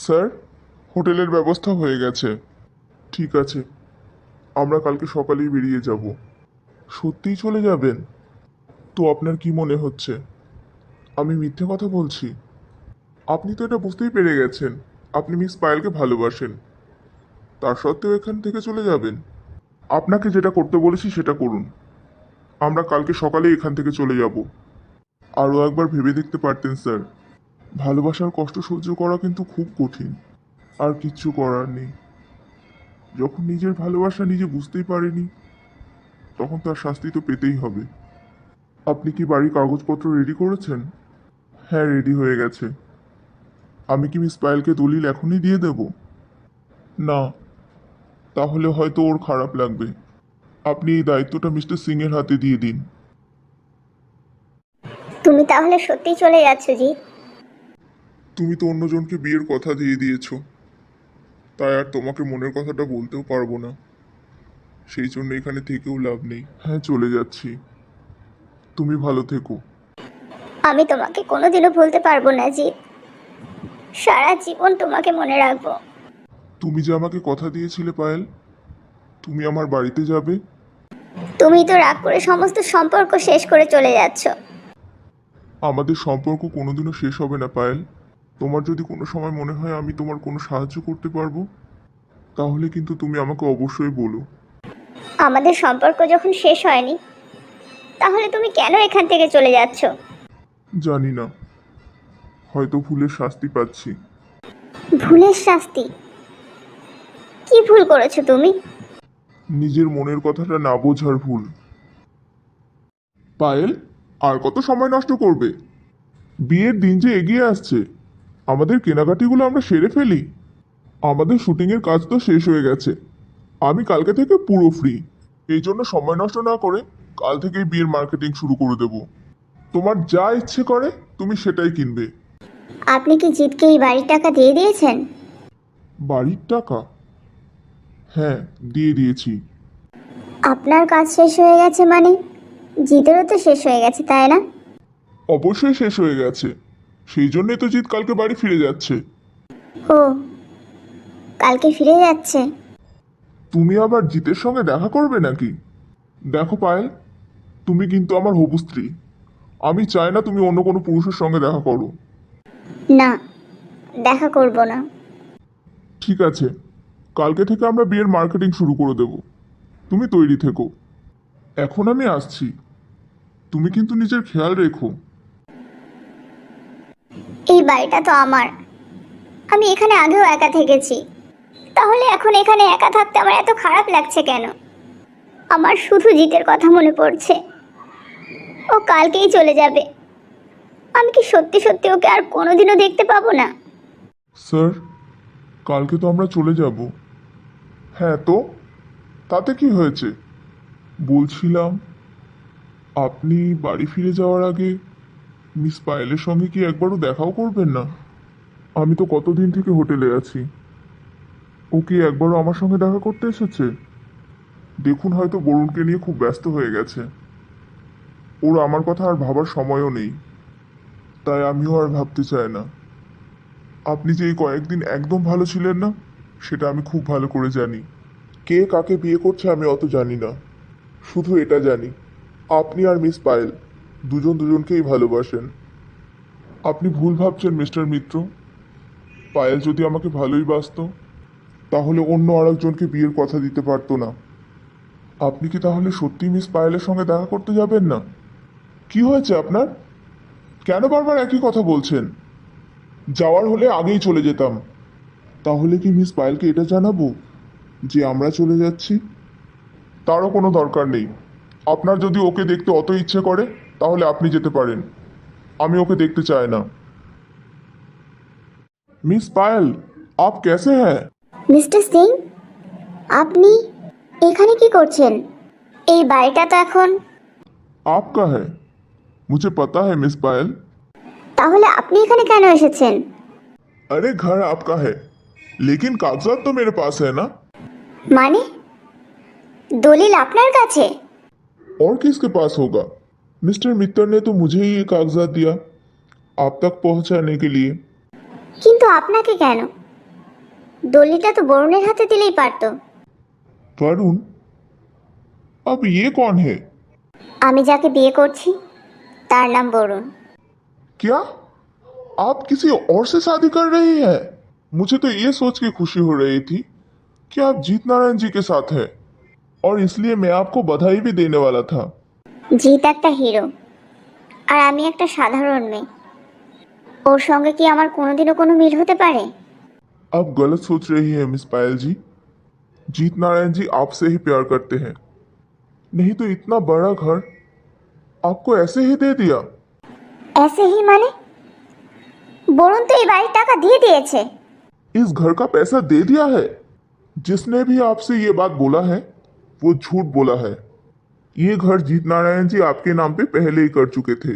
Sir, হোটেলের ব্যবস্থা হয়ে গেছে। ঠিক আছে, আমরা কালকে সকালেই বেরিয়ে যাব। সত্যিই চলে যাবেন? তো আপনার কি মনে হচ্ছে আমি মিথ্যে কথা বলছি? আপনি তো এটা বুঝতেই পেরে গেছেন আপনি মিস পায়েলকে ভালোবাসেন, তার সত্ত্বেও এখান থেকে চলে যাবেন? আপনাকে যেটা করতে বলেছি সেটা করুন। আমরা কালকে সকালেই এখান থেকে চলে যাব। আরও একবার ভেবে দেখতে পারতেন স্যার। ভালোবাসার কষ্ট সহ্য করা কিন্তু খুব কঠিন। আর কিচ্ছু করার নেই। যখন নিজের ভালোবাসা নিজে বুঝতেই পারেনি, তখন তার শাস্তি তো পেতেই হবে। আপনি কি বাড়ির কাগজপত্র রেডি করেছেন? হ্যাঁ, রেডি হয়ে গেছে। আমি কি মিস পায়েলকে দলিল এখনই দিয়ে দেব? না, তাহলে হয়তো ওর খারাপ লাগবে। আপনি এই দায়িত্বটা মিস্টার সিং এর হাতে দিয়ে দিন। তুমি তাহলে সত্যি চলে যাচ্ছ জি? তুমি তো অন্যজনকে বিয়ের কথা দিয়ে দিয়েছো, তাই আর তোমাকে মনের কথাটা বলতেও পারবো না। সেই জন্য এখানে থেকেও লাভ নেই। হ্যাঁ, চলে যাচ্ছি। তুমি ভালো থেকো। আমি তোমাকে কোনোদিনও ভুলতে পারবো না জি। সারা জীবন তোমাকে মনে রাখবো। তুমি যে আমাকে কথা দিয়েছিলে পায়েল, তুমি আমার বাড়িতে যাবে। তুমি তো রাগ করে সমস্ত সম্পর্ক শেষ করে চলে যাচ্ছ। আমাদের সম্পর্ক কোনোদিনও শেষ হবে না পায়েল। তোমার যদি কোনো সময় মনে হয় আমি তোমার কোনো সাহায্য করতে পারবো, তাহলে কিন্তু তুমি আমাকে অবশ্যই বলো। আমাদের সম্পর্ক যখন শেষ হয়নি, তাহলে তুমি কেন এখান থেকে চলে যাচ্ছ? জানি না, হয়তো ভুলের শাস্তি পাচ্ছি। ভুলের শাস্তি? কি ভুল করেছো তুমি? নিজের মনের কথাটা না বোঝার ভুল। পায়েল, আর কত সময় নষ্ট করবে? বিয়ের দিন যে এগিয়ে আসছে, আমাদের কেনাকাটিগুলো আমরা সেরে ফেলি। আমাদের শুটিংয়ের কাজ তো শেষ হয়ে গেছে। আমি কালকে থেকে পুরো ফ্রি। এই জন্য সময় নষ্ট না করে কাল থেকেই বিয়ের মার্কেটিং শুরু করে দেব। তোমার যা ইচ্ছে করে তুমি সেটাই কিনবে। আপনি কি জিতকে এই বাড়ির টাকা দিয়ে দিয়েছেন? বাড়ির টাকা? হ্যাঁ, দিয়ে দিয়েছি। আপনার কাজ শেষ হয়ে গেছে মানে জিতেরও তো শেষ হয়ে গেছে, তাই না? অবশ্যই শেষ হয়ে গেছে। সেই জন্যই তো জিৎ কালকে বাড়ি ফিরে যাচ্ছে। ও, কালকে ফিরে যাচ্ছে? তুমি আবার জিতের সঙ্গে দেখা করবে নাকি? দেখো পায়েল, তুমি কিন্তু আমার হবু স্ত্রী। আমি চাই না তুমি অন্য কোনো পুরুষের সঙ্গে দেখা করো। না, দেখা করব না। ঠিক আছে, কালকে থেকে আমরা বিয়ের মার্কেটিং শুরু করে দেব। তুমি তৈরি থেকো। এখন আমি আসছি। তুমি কিন্তু নিজের খেয়াল রেখো। এই বাড়িটা তো আমার। আমি এখানে আগেও একা থেকেছি, তাহলে এখন এখানে একা থাকতে আমার এত খারাপ লাগছে কেন? আমার শুধু জিতের কথা মনে পড়ছে। ও কালকেই চলে যাবে। আমি কি সত্যি সত্যি ওকে আর কোনোদিনও দেখতে পাবো না? স্যার, কালকে তো আমরা চলে যাব। হ্যাঁ তো, তাতে কি হয়েছে? বলছিলাম, আপনি বাড়ি ফিরে যাওয়ার আগে মিস পায়েলের সঙ্গে কি একবারও দেখাও করবেন না? আমি তো কতদিন থেকে হোটেলে আছি। ও কি একবারও আমার সঙ্গে দেখা করতে এসেছে? দেখুন, হয়তো বরুণকে নিয়ে খুব ব্যস্ত হয়ে গেছে। ওর আমার কথা আর ভাবার সময়ও নেই, তাই আমিও আর ভাবতে চাই না। আপনি যে এই কয়েকদিন একদম ভালো ছিলেন না, সেটা আমি খুব ভালো করে জানি। কে কাকে বিয়ে করছে আমি অত জানি না, শুধু এটা জানি আপনি আর মিস পায়েল দুজন দুজনকেই ভালোবাসেন। আপনি ভুল ভাবছেন মিস্টার মিত্র। পায়েল যদি আমাকে ভালোই বাসতো, তাহলে অন্য আরেকজনকে বিয়ের কথা দিতে পারতো না। আপনি কি তাহলে সত্যি মিস পায়েলের সঙ্গে দেখা করতে যাবেন না? কি হয়েছে আপনার? কেন বারবার একই কথা বলছেন? যাওয়ার হলে আগেই চলে যেতাম। তাহলে কি মিস পায়েলকে এটা জানাবো যে আমরা চলে যাচ্ছি? তারও কোনো দরকার নেই। আপনার যদি ওকে দেখতে অত ইচ্ছে করে, তাহলে আপনি যেতে পারেন। আমি ওকে দেখতে চাই না। মিস পায়েল, আপ कैसे हैं? মিস্টার সিং, আপনি এখানে কি করছেন? এই বাড়িটা তো এখন। आपका है। मुझे पता है मिस पायल। তাহলে আপনি এখানে কেন এসেছেন? अरे घर आपका है, लेकिन कागजात तो मेरे पास है ना। মানে দলিল আপনার কাছে? और किसके पास होगा? मिस्टर मित्तल ने तो मुझे ही ये कागजात दिया आप तक पहुंचाने के लिए। কিন্তু আপনাকে কেন? দলিলটা তো বরুণের হাতে দিলেই পারতো। वरुण, अब ये कौन है? আমি যাকে বিয়ে করছি তার নাম বরুণ। क्या आप किसी और से शादी कर रही हैं? मुझे तो ये सोच के खुशी हो रही थी कि आप जीत नारायण जी के साथ हैं, और इसलिए मैं आपको बधाई भी देने वाला था। জিৎ একটা হিরো আর আমি একটা সাধারণ মেয়ে, ওর সঙ্গে কি আমার কোনোদিনও কোনো মিল হতে পারে? आप गलत सोच रही हैं मिस पायल जी। जीत नारायण जी आपसे ही प्यार करते हैं, नहीं तो इतना बड़ा घर आपको ऐसे ही दे दिया। ऐसे ही মানে? বরুণ তো এই বাড়ির টাকা দিয়ে দিয়েছে। इस घर का पैसा दे दिया है? जिसने भी आपसे ये बात बोला है वो झूठ बोला है। ये घर जीत नारायण जी आपके नाम पे पहले ही कर चुके थे।